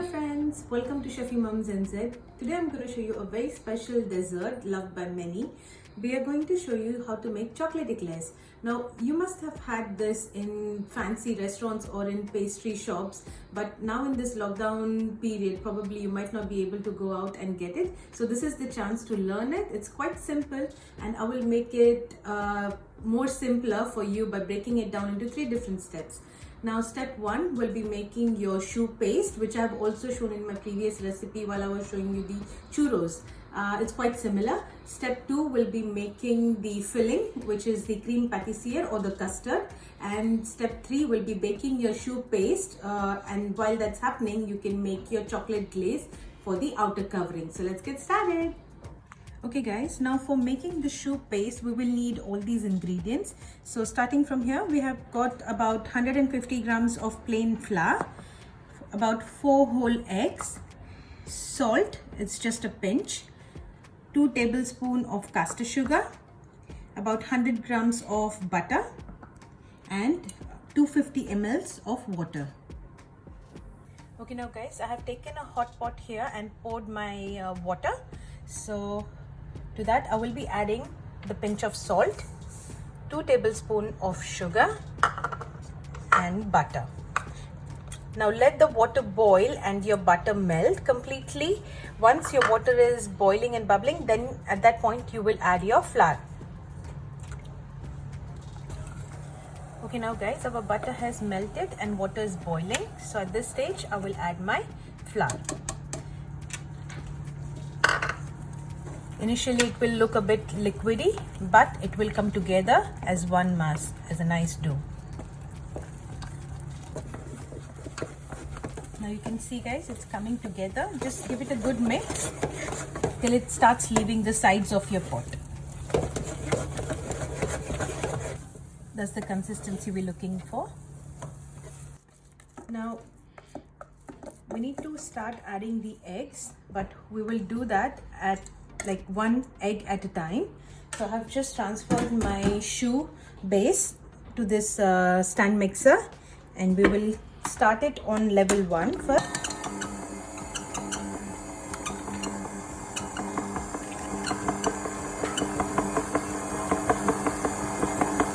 Hello friends, welcome to Shafi Mums NZ. Today I'm going to show you a very special dessert loved by many. We are going to show you how to make chocolate eclairs. Now you must have had this in fancy restaurants or in pastry shops, but now in this lockdown period probably you might not be able to go out and get it. So this is the chance to learn it. It's quite simple and I will make it more simpler for you by breaking it down into 3 different steps. Now step 1 will be making your choux paste, which I have also shown in my previous recipe while I was showing you the churros. It's quite similar. Step 2 will be making the filling, which is the cream pâtissière or the custard. And step 3 will be baking your choux paste, and while that's happening you can make your chocolate glaze for the outer covering. So let's get started. Okay guys, now for making the choux paste we will need all these ingredients. So starting from here, we have got about 150 grams of plain flour, about 4 whole eggs, salt, it's just a pinch, 2 tablespoons of caster sugar, about 100 grams of butter and 250 ml of water. Okay, now guys, I have taken a hot pot here and poured my water. So to that I will be adding the pinch of salt, 2 tablespoons of sugar and butter. Now let the water boil and your butter melt completely. Once your water is boiling and bubbling, then at that point you will add your flour. Okay, now guys, our butter has melted and water is boiling. So at this stage I will add my flour. Initially it will look a bit liquidy, but it will come together as one mass, as a nice dough. Now you can see guys, it's coming together. Just give it a good mix till it starts leaving the sides of your pot. That's the consistency we're looking for. Now we need to start adding the eggs, but we will do that at like 1 egg at a time. So I have just transferred my choux base to this stand mixer and we will start it on level 1 first.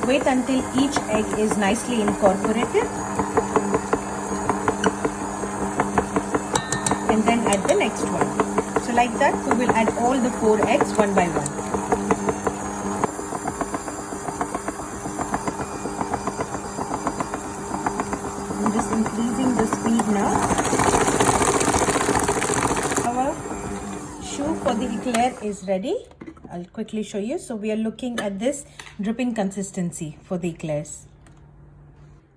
Wait until each egg is nicely incorporated and then add the next one. So like that we will add all the 4 eggs one by one. I'm just increasing the speed now. Our choux for the eclair is ready. I'll quickly show you. So we are looking at this dripping consistency for the eclairs.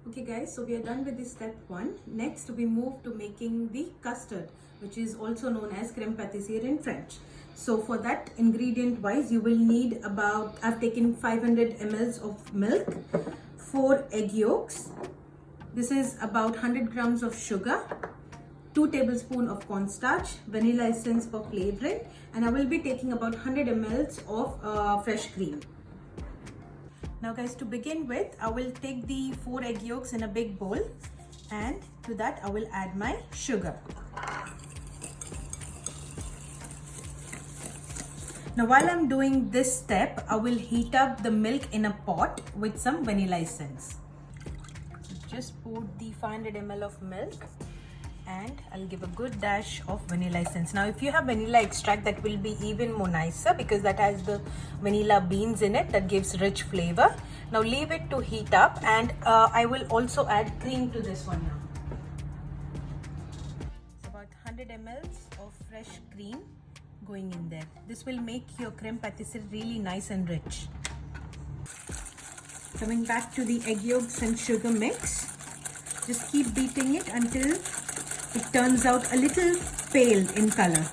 Okay guys, so we are done with this step 1. Next we move to making the custard, which is also known as crème pâtissière in French. So for that, ingredient wise you will need about, I've taken 500 ml of milk, 4 egg yolks, this is about 100 grams of sugar, 2 tablespoons of cornstarch, vanilla essence for flavoring, and I will be taking about 100 ml of fresh cream. Now guys, to begin with, I will take the 4 egg yolks in a big bowl and to that I will add my sugar. Now while I'm doing this step, I will heat up the milk in a pot with some vanilla essence. Just pour the 500 ml of milk and I'll give a good dash of vanilla essence. Now if you have vanilla extract, that will be even more nicer because that has the vanilla beans in it that gives rich flavor. Now leave it to heat up and I will also add cream to this one now. It's about 100 ml of fresh cream going in there. This will make your crème pâtissière really nice and rich. Coming back to the egg yolks and sugar mix, just keep beating it until it turns out a little pale in color.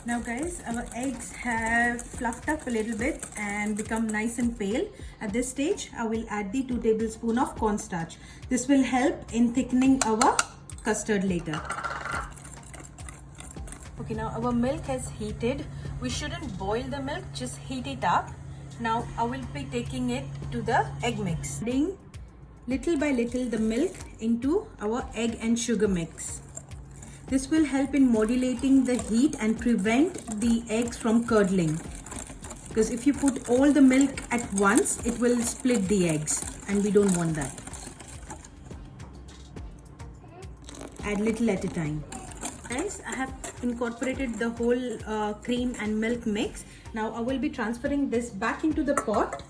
Now guys, our eggs have fluffed up a little bit and become nice and pale. At this stage, I will add the 2 tablespoons of cornstarch. This will help in thickening our custard later. Okay, now our milk has heated. We shouldn't boil the milk, just heat it up. Now I will be taking it to the egg mix. Adding little by little the milk into our egg and sugar mix. This will help in modulating the heat and prevent the eggs from curdling. Because if you put all the milk at once, it will split the eggs and we don't want that. Add little at a time. Guys, I have incorporated the whole cream and milk mix. Now I will be transferring this back into the pot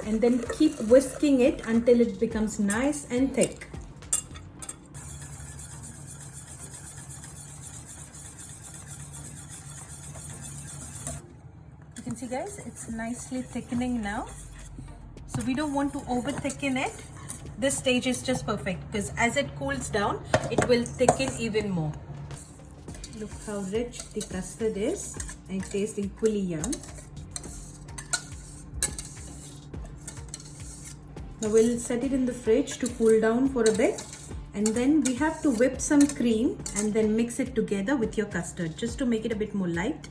and then keep whisking it until it becomes nice and thick. You can see guys, it's nicely thickening now. So we don't want to over thicken it. This stage is just perfect because as it cools down, it will thicken even more. Look how rich the custard is and it tastes equally yum. Now we'll set it in the fridge to cool down for a bit, and then we have to whip some cream and then mix it together with your custard just to make it a bit more light.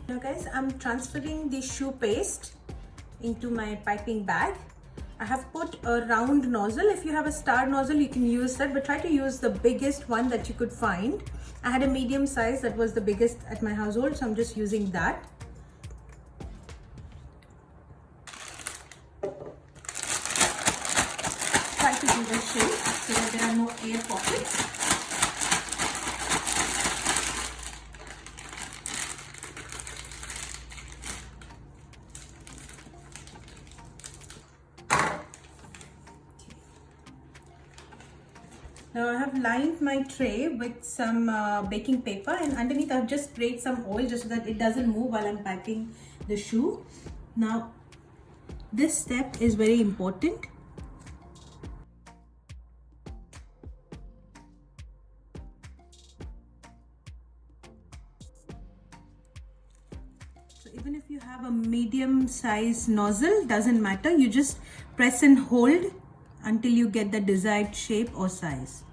Now guys, I'm transferring the choux paste into my piping bag. I have put a round nozzle. If you have a star nozzle, you can use that, but try to use the biggest one that you could find. I had a medium size that was the biggest at my household, so I'm just using that. Try to do the shape so that there are no air pockets. Now I have lined my tray with some baking paper, and underneath I've just sprayed some oil just so that it doesn't move while I'm piping the choux. Now this step is very important. So even if you have a medium size nozzle, doesn't matter, you just press and hold until you get the desired shape or size.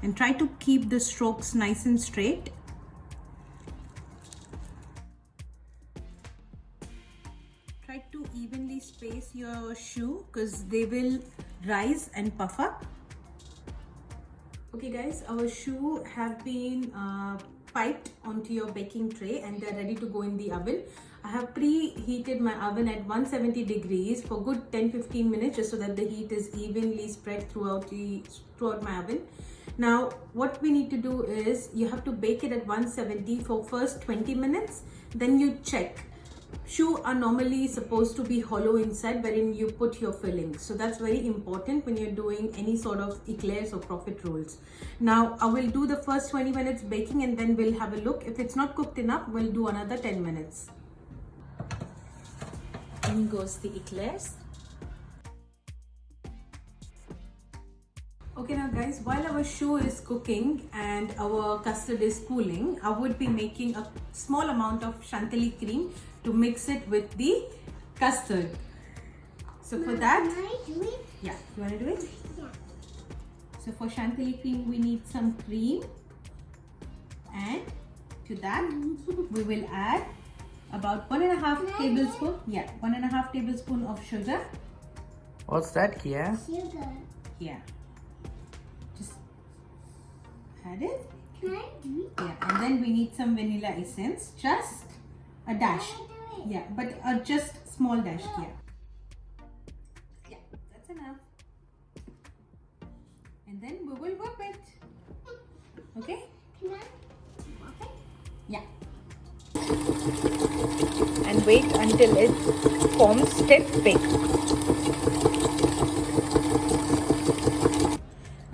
And try to keep the strokes nice and straight. Try to evenly space your choux because they will rise and puff up. Okay guys, our choux have been piped onto your baking tray and they're ready to go in the oven. I have preheated my oven at 170 degrees for good 10-15 minutes just so that the heat is evenly spread throughout my oven. Now what we need to do is you have to bake it at 170 for first 20 minutes, then you check. Choux are normally supposed to be hollow inside wherein you put your fillings. So that's very important when you're doing any sort of eclairs or profit rolls. Now I will do the first 20 minutes baking and then we'll have a look. If it's not cooked enough, we'll do another 10 minutes. In goes the eclairs. Okay now guys, while our choux is cooking and our custard is cooling, I would be making a small amount of chantilly cream to mix it with the custard. So for that, can I do it? Yeah, you want to do it? Yeah. So for chantilly cream, we need some cream, and to that we will add about 1.5 tablespoon. Yeah, 1.5 tablespoon of sugar. What's that, Kia? Sugar. Yeah. Just add it. Can I do it? Yeah, and then we need some vanilla essence, just a dash. Yeah, but just small dash here. Yeah, that's enough. And then we will whip it. Okay? Can I? Okay. Yeah. And wait until it forms stiff bake.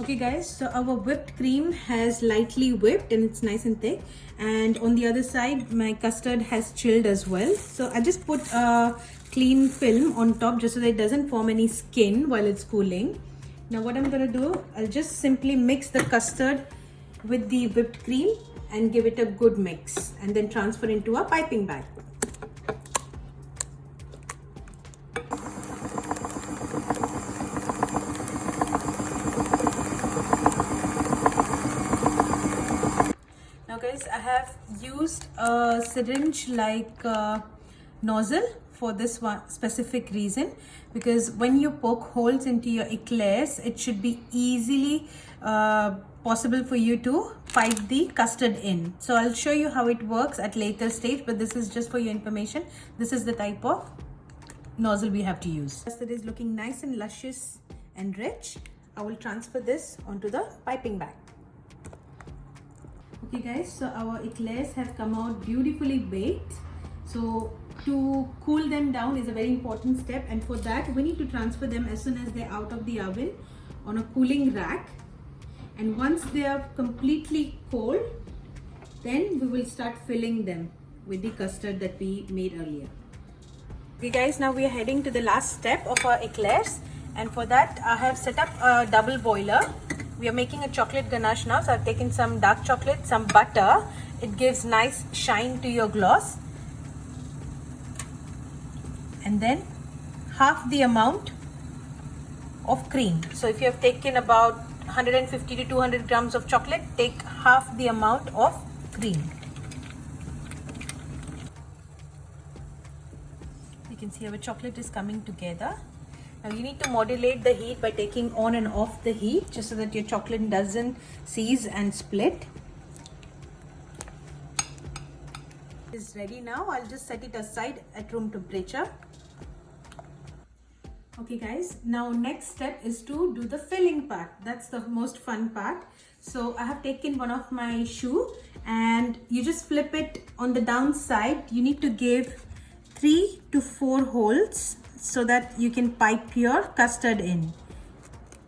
Okay guys, so our whipped cream has lightly whipped and it's nice and thick, and on the other side my custard has chilled as well. So I just put a clean film on top just so that it doesn't form any skin while it's cooling. Now what I'm going to do, I'll just simply mix the custard with the whipped cream and give it a good mix and then transfer into a piping bag. Now guys, I have used a syringe like nozzle for this one specific reason, because when you poke holes into your eclairs, it should be easily possible for you to pipe the custard in. So I'll show you how it works at later stage, but this is just for your information. This is the type of nozzle we have to use. Custard is looking nice and luscious and rich. I will transfer this onto the piping bag. Okay guys, so our eclairs have come out beautifully baked. So to cool them down is a very important step, and for that we need to transfer them as soon as they're out of the oven on a cooling rack. And once they are completely cold, then we will start filling them with the custard that we made earlier. Okay guys, now we are heading to the last step of our eclairs, and for that I have set up a double boiler. We are making a chocolate ganache now, so I've taken some dark chocolate, some butter. It gives nice shine to your gloss. And then half the amount of cream. So if you have taken about 150 to 200 grams of chocolate, take half the amount of cream. You can see our chocolate is coming together. Now you need to modulate the heat by taking on and off the heat, just so that your chocolate doesn't seize and split. It is ready now. I'll just set it aside at room temperature. Okay guys, now next step is to do the filling part. That's the most fun part. So I have taken one of my shoe, and you just flip it on the downside. You need to give 3 to 4 holes so that you can pipe your custard in.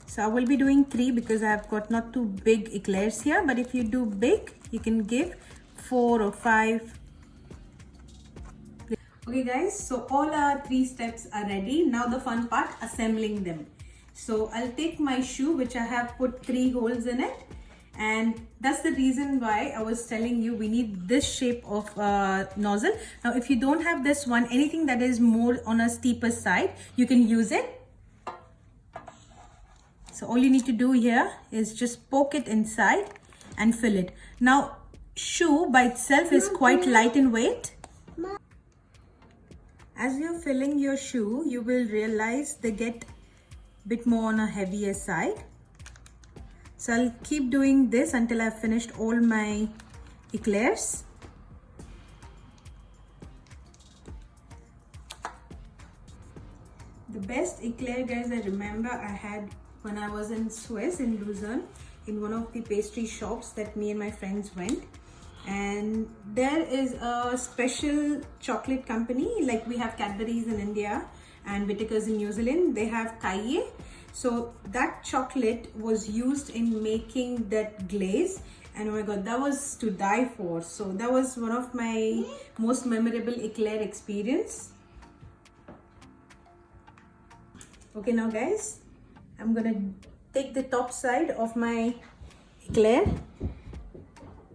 So I will be doing 3 because I have got not too big eclairs here, but if you do big, you can give 4 or 5. Okay guys, so all our 3 steps are ready. Now the fun part, assembling them. So I'll take my shoe, which I have put 3 holes in it, and that's the reason why I was telling you we need this shape of nozzle. Now if you don't have this one, anything that is more on a steeper side, you can use it. So all you need to do here is just poke it inside and fill it. Now shoe by itself is quite light in weight. As you're filling your shoe, you will realize they get a bit more on a heavier side. So I'll keep doing this until I've finished all my eclairs. The best eclair, guys, I remember I had when I was in Swiss, in Lucerne, in one of the pastry shops that me and my friends went. And there is a special chocolate company, like we have Cadbury's in India and Whittaker's in New Zealand. They have Caille. So that chocolate was used in making that glaze, and oh my god, that was to die for. So that was one of my most memorable eclair experience. Okay, now guys, I'm gonna take the top side of my eclair,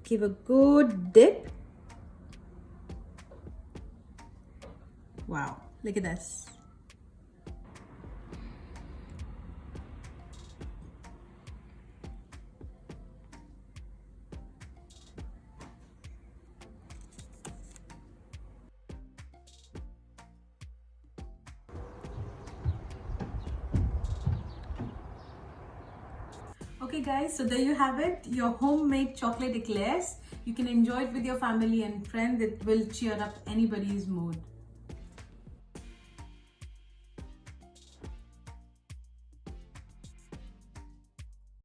give a good dip. Wow, look at this. Okay guys, so there you have it, your homemade chocolate eclairs. You can enjoy it with your family and friends. It will cheer up anybody's mood.